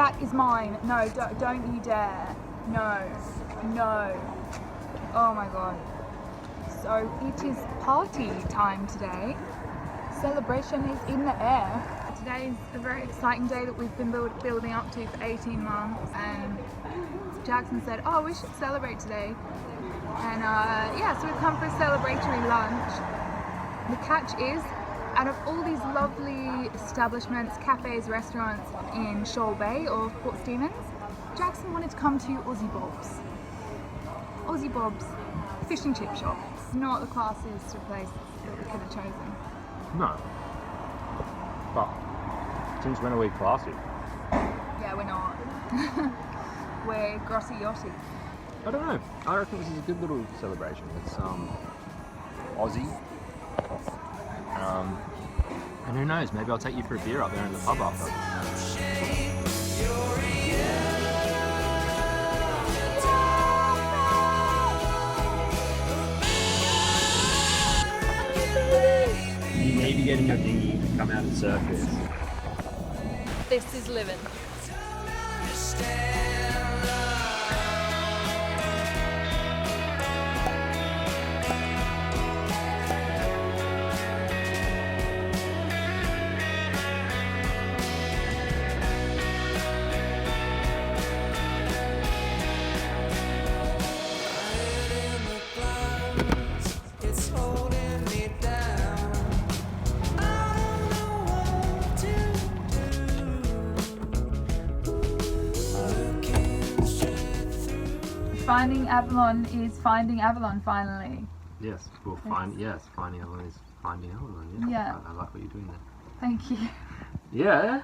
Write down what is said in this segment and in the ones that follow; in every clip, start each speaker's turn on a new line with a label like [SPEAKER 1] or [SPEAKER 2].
[SPEAKER 1] That is mine. No, don't you dare. No. No. Oh my god. So it is party time today. Celebration is in the air. Today is a very exciting day that we've been building up to for 18 months, and Jackson said, oh, we should celebrate today. And yeah, so we've come for a celebratory lunch. The catch is, out of all these lovely establishments, cafes, restaurants in Shoal Bay or Port Stephens, Jackson wanted to come to Aussie Bob's. Aussie Bob's fish and chip shop. It's not the classiest of places that we could have chosen.
[SPEAKER 2] No. But since when are we classy?
[SPEAKER 1] Yeah, we're not. We're grossy yachty.
[SPEAKER 2] I don't know. I reckon this is a good little celebration. It's Aussie. And who knows, maybe I'll take you for a beer up there in the pub after. You need to get in your dinghy and come out and surf this.
[SPEAKER 1] This is living. Finding Avalon is finding Avalon finally.
[SPEAKER 2] Yes, well, finding Avalon is finding Avalon.
[SPEAKER 1] Yeah.
[SPEAKER 2] I like what you're doing there.
[SPEAKER 1] Thank you.
[SPEAKER 2] Yeah.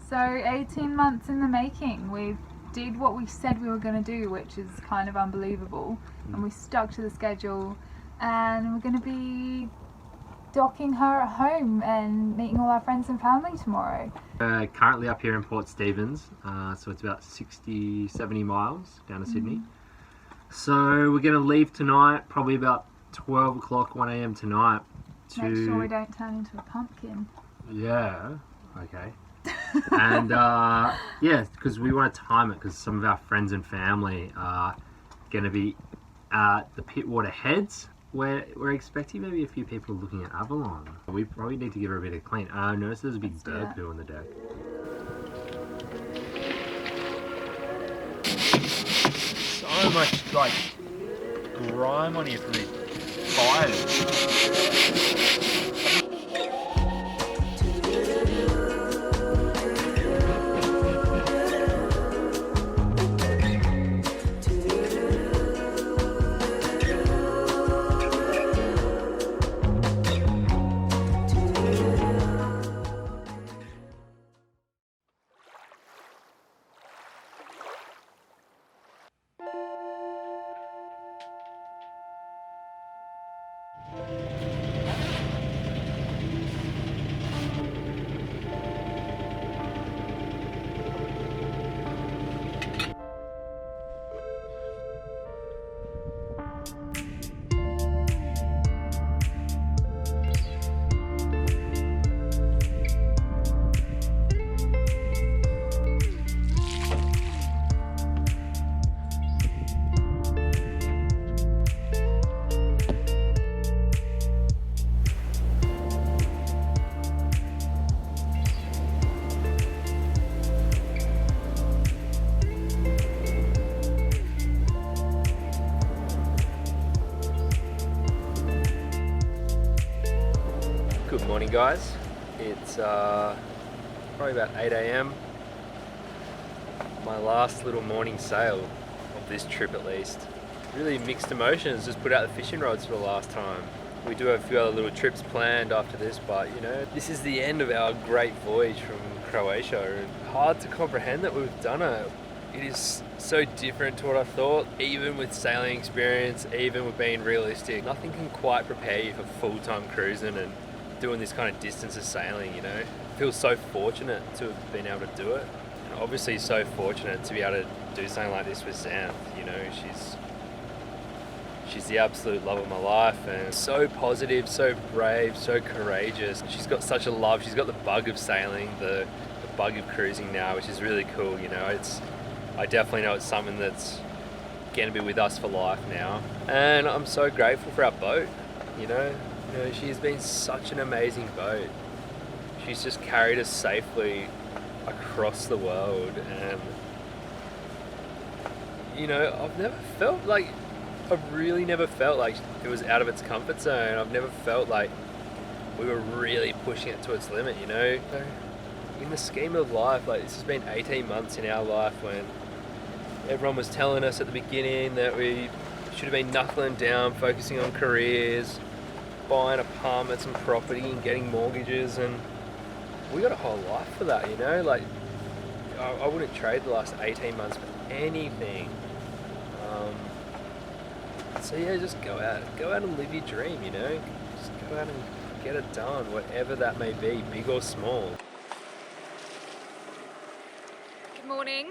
[SPEAKER 1] So 18 months in the making. We did what we said we were going to do, which is kind of unbelievable. And we stuck to the schedule. And we're going to be docking her at home and meeting all our friends and family tomorrow.
[SPEAKER 2] Currently up here in Port Stephens, so it's about 60, 70 miles down to Sydney. So we're going to leave tonight, probably about 12 o'clock, 1 a.m. tonight.
[SPEAKER 1] Make sure we don't turn into a pumpkin.
[SPEAKER 2] Yeah, okay. And yeah, because we want to time it, because some of our friends and family are going to be at the Pittwater Heads, where we're expecting maybe a few people looking at Avalon. We probably need to give her a bit of clean. Notice there's a big bird poo on the deck. So much like grime on here from these fires. Good morning, guys. It's probably about 8 a.m. My last little morning sail of this trip, at least. Really mixed emotions. Just put out the fishing rods for the last time. We do have a few other little trips planned after this, but you know, this is the end of our great voyage from Croatia. And hard to comprehend that we've done it. It is so different to what I thought. Even with sailing experience, even with being realistic, nothing can quite prepare you for full-time cruising and doing this kind of distance of sailing, you know. I feel so fortunate to have been able to do it. And obviously so fortunate to be able to do something like this with Xanthe, you know. She's the absolute love of my life, and so positive, so brave, so courageous. She's got such a love. She's got the bug of sailing, the bug of cruising now, which is really cool. You know, I definitely know it's something that's going to be with us for life now, and I'm so grateful for our boat. You know, she's been such an amazing boat. She's just carried us safely across the world, and you know, I've really never felt like it was out of its comfort zone. I've never felt like we were really pushing it to its limit, you know. In the scheme of life, like, this has been 18 months in our life when everyone was telling us at the beginning that we should have been knuckling down, focusing on careers, buying apartments and property and getting mortgages, and we got a whole life for that, you know. Like, I wouldn't trade the last 18 months for anything. So yeah, just go out and live your dream, you know. Just go out and get it done, whatever that may be, big or small.
[SPEAKER 1] Good morning.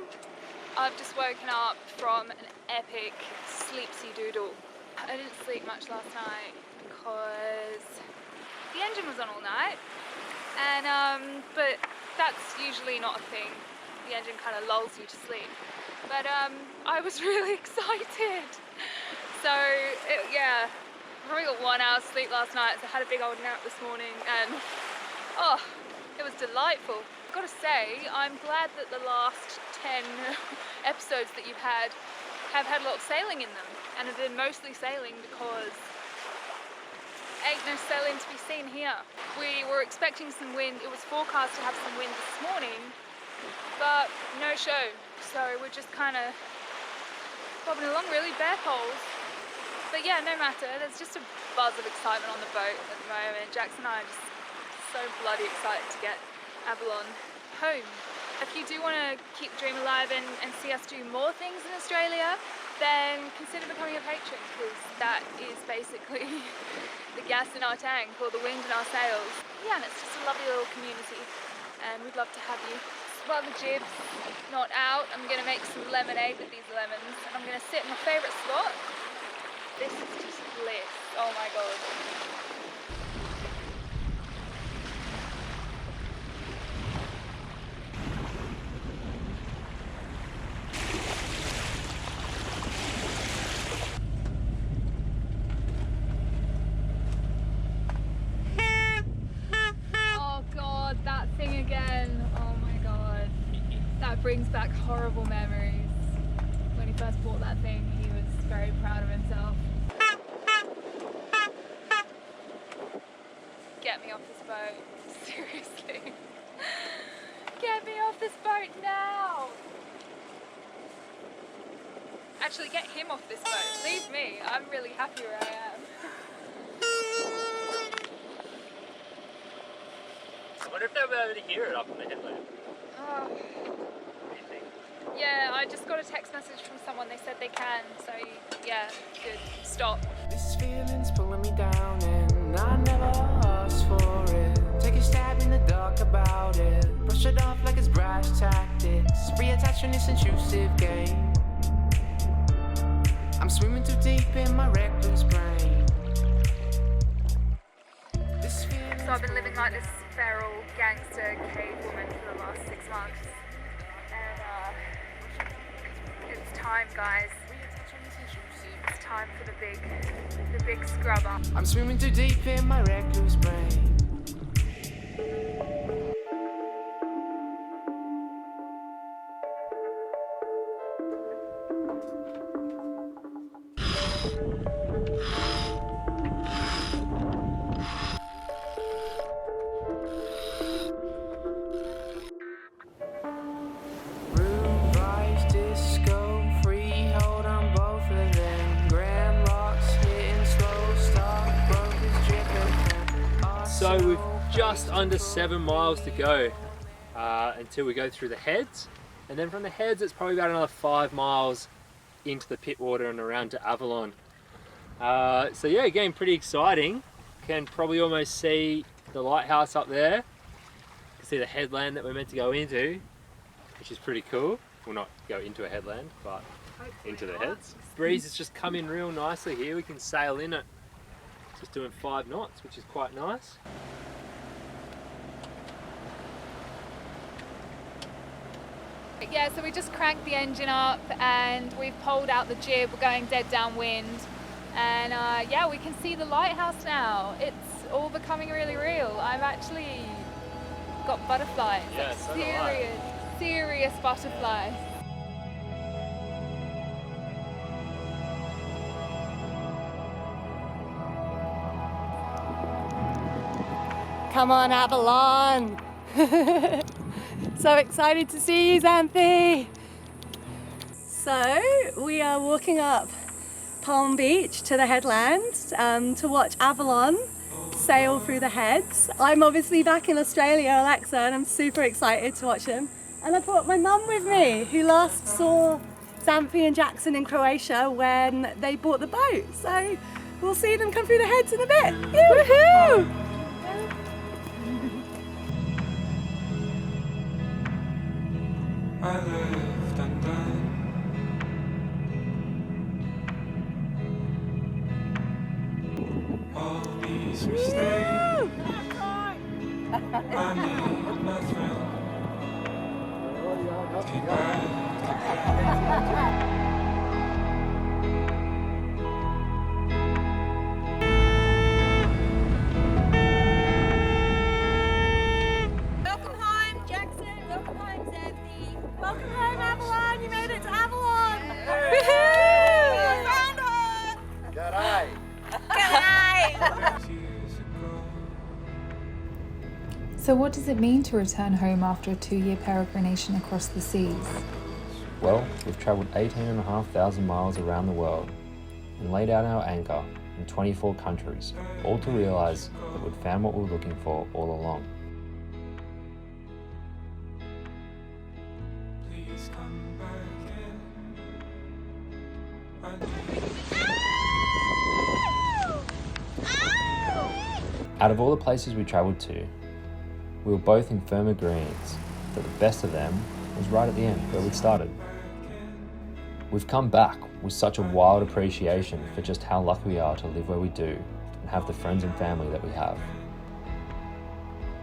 [SPEAKER 1] I've just woken up from an epic sleepsy doodle. I didn't sleep much last night because the engine was on all night, and but that's usually not a thing. The engine kind of lulls you to sleep. But I was really excited. So yeah, I probably got 1 hour's sleep last night, so I had a big old nap this morning, and oh, it was delightful. I've got to say, I'm glad that the last 10 episodes that you've had have had a lot of sailing in them, and have been mostly sailing because ain't no sailing to be seen here. We were expecting some wind. It was forecast to have some wind this morning, but no show. So we're just kind of bobbing along, really, bare poles. But yeah, no matter, there's just a buzz of excitement on the boat at the moment. Jax and I are just so bloody excited to get Avalon home. If you do want to keep the dream alive and see us do more things in Australia, then consider becoming a patron, because that is basically the gas in our tank, or the wind in our sails. Yeah, and it's just a lovely little community, and we'd love to have you. While the jib's not out, I'm going to make some lemonade with these lemons, and I'm going to sit in my favourite spot. This is just bliss. Oh my god. Oh god, that thing again. Oh my god. That brings back horrible memories. When he first bought that thing, he was very proud of himself. Get me off this boat. Seriously. Get me off this boat now. Actually, get him off this boat. Leave me. I'm really happy where I am.
[SPEAKER 2] I wonder if they'll be able to hear it up in the headlamp.
[SPEAKER 1] Oh. Yeah, I just got a text message from someone. They said they can, so yeah, good. Stop.
[SPEAKER 3] This feeling's pulling me down and I never asked for it. Take a stab in the dark about it. Brush it off like it's brash tactics. Reattach from this intrusive game. I'm swimming too deep in my reckless brain.
[SPEAKER 1] So I've been living like this feral gangster cave woman for the last 6 months. It's time, guys. It's time for the big scrubber.
[SPEAKER 3] I'm swimming too deep in my reckless brain.
[SPEAKER 2] So we've just under 7 miles to go until we go through the heads, and then from the heads it's probably about another 5 miles into the Pittwater and around to Avalon. So yeah, again, pretty exciting. Can probably almost see the lighthouse up there. You can see the headland that we're meant to go into, which is pretty cool. Well, not go into a headland, but into the heads. Breeze has just come in real nicely here. We can sail in it. Just doing 5 knots, which is quite nice.
[SPEAKER 1] Yeah, so we just cranked the engine up and we've pulled out the jib. We're going dead downwind. And yeah, we can see the lighthouse now. It's all becoming really real. I've actually got butterflies.
[SPEAKER 2] Yeah,
[SPEAKER 1] like
[SPEAKER 2] so do I.
[SPEAKER 1] serious butterflies.
[SPEAKER 4] Come on, Avalon! So excited to see you, Xanthe! So, we are walking up Palm Beach to the headlands to watch Avalon sail through the heads. I'm obviously back in Australia, Alexa, and I'm super excited to watch him. And I brought my mum with me, who last saw Xanthe and Jackson in Croatia when they bought the boat. So, we'll see them come through the heads in a bit. Woohoo!
[SPEAKER 5] I left undone. All these mistakes, I need nothing. Came back
[SPEAKER 4] Welcome home, Jackson. Welcome home, Xanthe. Welcome home, Avalon. You made it to Avalon. Woohoo! I found her.
[SPEAKER 2] G'day.
[SPEAKER 4] G'day.
[SPEAKER 5] years ago.
[SPEAKER 1] So what does it mean to return home after a 2-year peregrination across the seas?
[SPEAKER 2] Well, we've travelled 18,500 miles around the world and laid out our anchor in 24 countries, all to realise that we'd found what we were looking for all along.
[SPEAKER 5] Please come back in. I need
[SPEAKER 2] Out of all the places we travelled to, we were both in firm agreement that the best of them was right at the end, where we'd started. We've come back with such a wild appreciation for just how lucky we are to live where we do and have the friends and family that we have.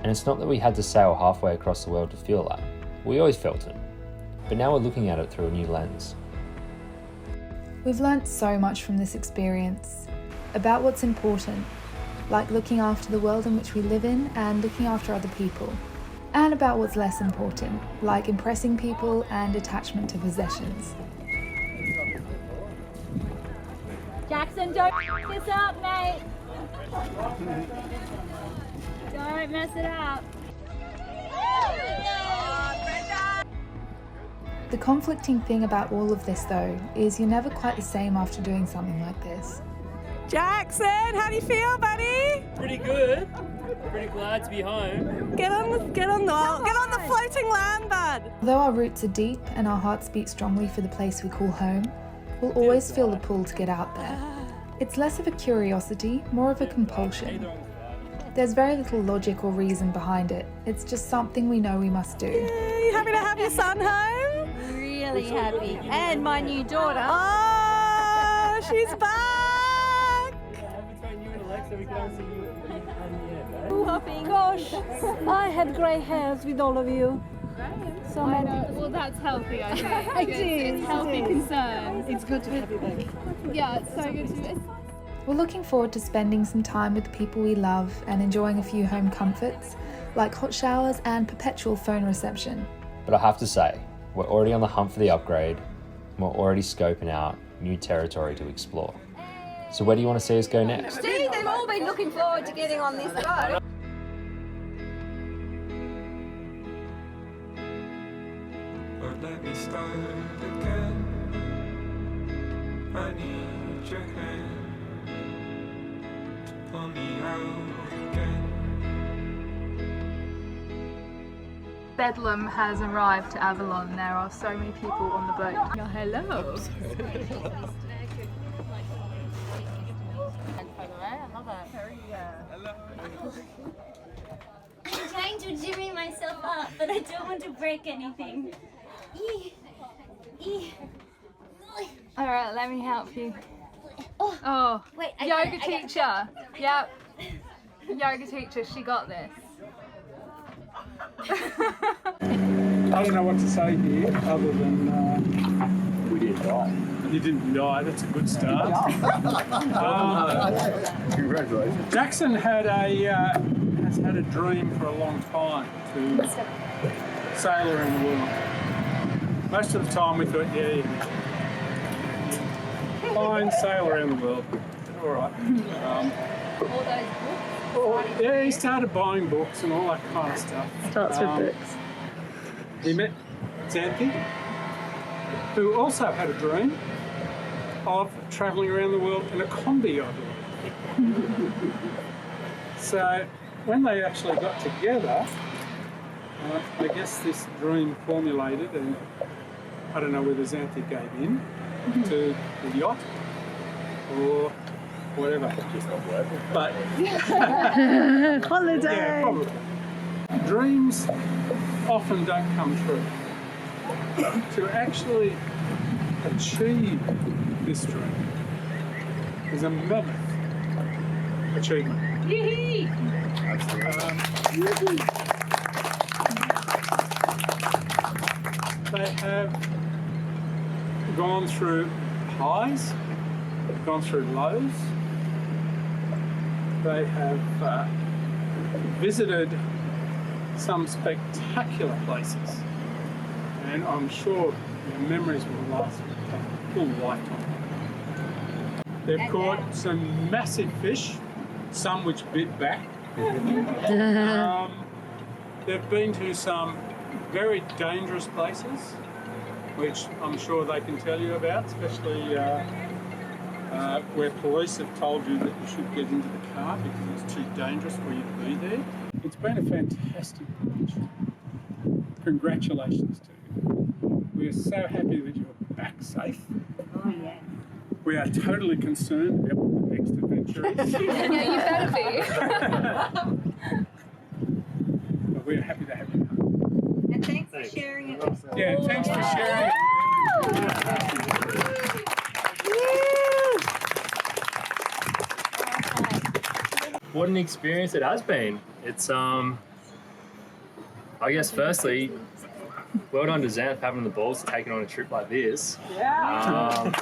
[SPEAKER 2] And it's not that we had to sail halfway across the world to feel that. We always felt it. But now we're looking at it through a new lens.
[SPEAKER 1] We've learnt so much from this experience about what's important, like looking after the world in which we live in and looking after other people, and about what's less important, like impressing people and attachment to possessions.
[SPEAKER 6] Jackson, don't f this up, mate. Don't mess it up.
[SPEAKER 1] The conflicting thing about all of this, though, is you're never quite the same after doing something like this.
[SPEAKER 4] Jackson, how do you feel, buddy?
[SPEAKER 7] Pretty good. Pretty glad to be home.
[SPEAKER 4] Get on the floating land, bud.
[SPEAKER 1] Although our roots are deep and our hearts beat strongly for the place we call home, we'll always feel the pull to get out there. It's less of a curiosity, more of a compulsion. There's very little logic or reason behind it. It's just something we know we must do.
[SPEAKER 4] You happy to have your son home?
[SPEAKER 6] Really happy. And my new daughter.
[SPEAKER 4] Oh, she's back.
[SPEAKER 7] Between you and Alexa, we can only see you
[SPEAKER 6] Gosh, I had grey hairs with all of you. So many.
[SPEAKER 1] Well, that's healthy, I think.
[SPEAKER 6] It is.
[SPEAKER 1] It's healthy concern.
[SPEAKER 4] It's good to have you back.
[SPEAKER 1] Yeah, it's so good to be. We're looking forward to spending some time with the people we love and enjoying a few home comforts, like hot showers and perpetual phone reception.
[SPEAKER 2] But I have to say, we're already on the hunt for the upgrade, and we're already scoping out new territory to explore. So where do you want to see us go next?
[SPEAKER 6] See, they've all been looking forward to getting on this boat.
[SPEAKER 5] Lord, let me start again. I need your hand to pull me out again.
[SPEAKER 1] Bedlam has arrived to Avalon. There are so many people on the boat. Oh, hello.
[SPEAKER 8] I'm trying to jimmy myself up, but I don't want to break anything.
[SPEAKER 1] All right, let me help you.
[SPEAKER 8] Oh,
[SPEAKER 1] Oh,
[SPEAKER 8] wait, I
[SPEAKER 1] yoga
[SPEAKER 8] got it.
[SPEAKER 1] teacher. Yep. Yoga teacher, she got this.
[SPEAKER 9] I don't know what to say here other than
[SPEAKER 7] We didn't die.
[SPEAKER 9] you didn't die. That's a good start.
[SPEAKER 7] Congratulations.
[SPEAKER 9] Jackson had has had a dream for a long time to sail around the world. Most of the time we thought, yeah, fine, sail around the world. All right.
[SPEAKER 1] All those books.
[SPEAKER 9] Yeah, he started buying books and all that kind of stuff.
[SPEAKER 6] Starts with books.
[SPEAKER 9] He met Xanthe, who also had a dream of travelling around the world in a combi, I believe. So when they actually got together, I guess this dream formulated, and I don't know whether Xanthe gave in to the yacht or whatever.
[SPEAKER 7] Just not working.
[SPEAKER 9] But
[SPEAKER 6] Holiday.
[SPEAKER 9] yeah, probably. Dreams often don't come true. To actually achieve this dream is a mammoth achievement. They have gone through highs, gone through lows. They have visited some spectacular places, and I'm sure their memories will last a full lifetime. They've caught some massive fish, some which bit back. They've been to some very dangerous places, which I'm sure they can tell you about, especially where police have told you that you should get into the car because it's too dangerous for you to be there. It's been a fantastic voyage. Congratulations to you. We are so happy that you're back safe.
[SPEAKER 8] Oh, yeah.
[SPEAKER 9] We are totally concerned about what the next adventure is.
[SPEAKER 1] Yeah, you better be.
[SPEAKER 9] But we're happy to have you.
[SPEAKER 8] And thanks for sharing it with us.
[SPEAKER 9] Yeah, thanks for sharing it.
[SPEAKER 7] What an experience it has been. It's I guess firstly, well done to Xanthe having the balls to taking on a trip like this.
[SPEAKER 8] And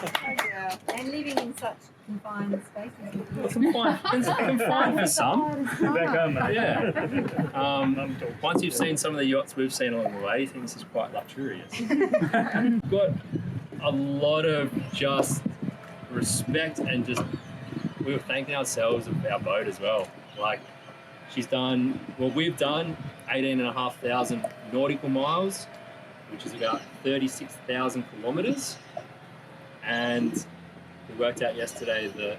[SPEAKER 8] living in such confined spaces.
[SPEAKER 7] Confined for some.
[SPEAKER 6] Back home, mate.
[SPEAKER 7] Yeah. Once you've seen some of the yachts we've seen along the way, you think this is quite luxurious. We've got a lot of just respect and just we were thanking ourselves of our boat as well. Like we've done 18,500 nautical miles, which is about 36,000 kilometres. And we worked out yesterday that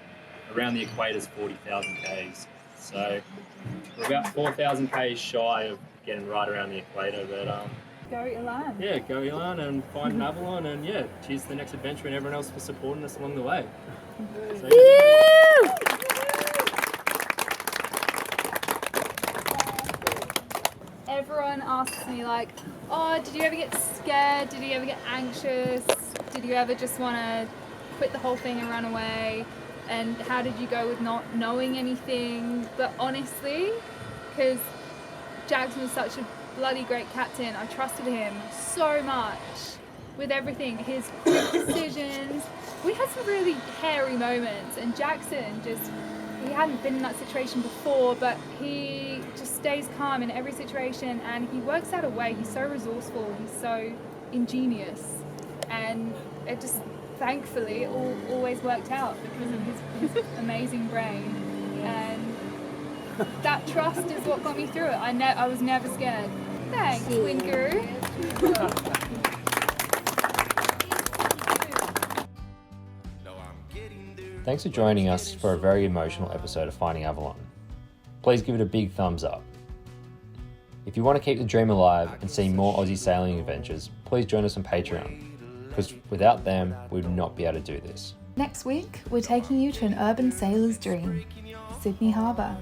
[SPEAKER 7] around the equator is 40,000 k's. So we're about 4,000 k's shy of getting right around the equator. But
[SPEAKER 1] Go Elan.
[SPEAKER 7] yeah, go Elan and find an Avalon, and yeah, cheers to the next adventure and everyone else for supporting us along the way. So,
[SPEAKER 1] Everyone asks me like, oh, did you ever get scared? Did you ever get anxious? Did you ever just want to quit the whole thing and run away? And how did you go with not knowing anything? But honestly, because Jackson was such a bloody great captain, I trusted him so much with everything. His quick decisions. We had some really hairy moments, and Jackson he hadn't been in that situation before, but he just stays calm in every situation and he works out a way. He's so resourceful, he's so ingenious, and it just thankfully always worked out because of his amazing brain. And that trust is what got me through it. I was never scared. Thanks, Wind Guru.
[SPEAKER 2] Thanks for joining us for a very emotional episode of Finding Avalon. Please give it a big thumbs up. If you want to keep the dream alive and see more Aussie sailing adventures, please join us on Patreon, because without them, we would not be able to do this.
[SPEAKER 1] Next week, we're taking you to an urban sailor's dream, Sydney Harbour.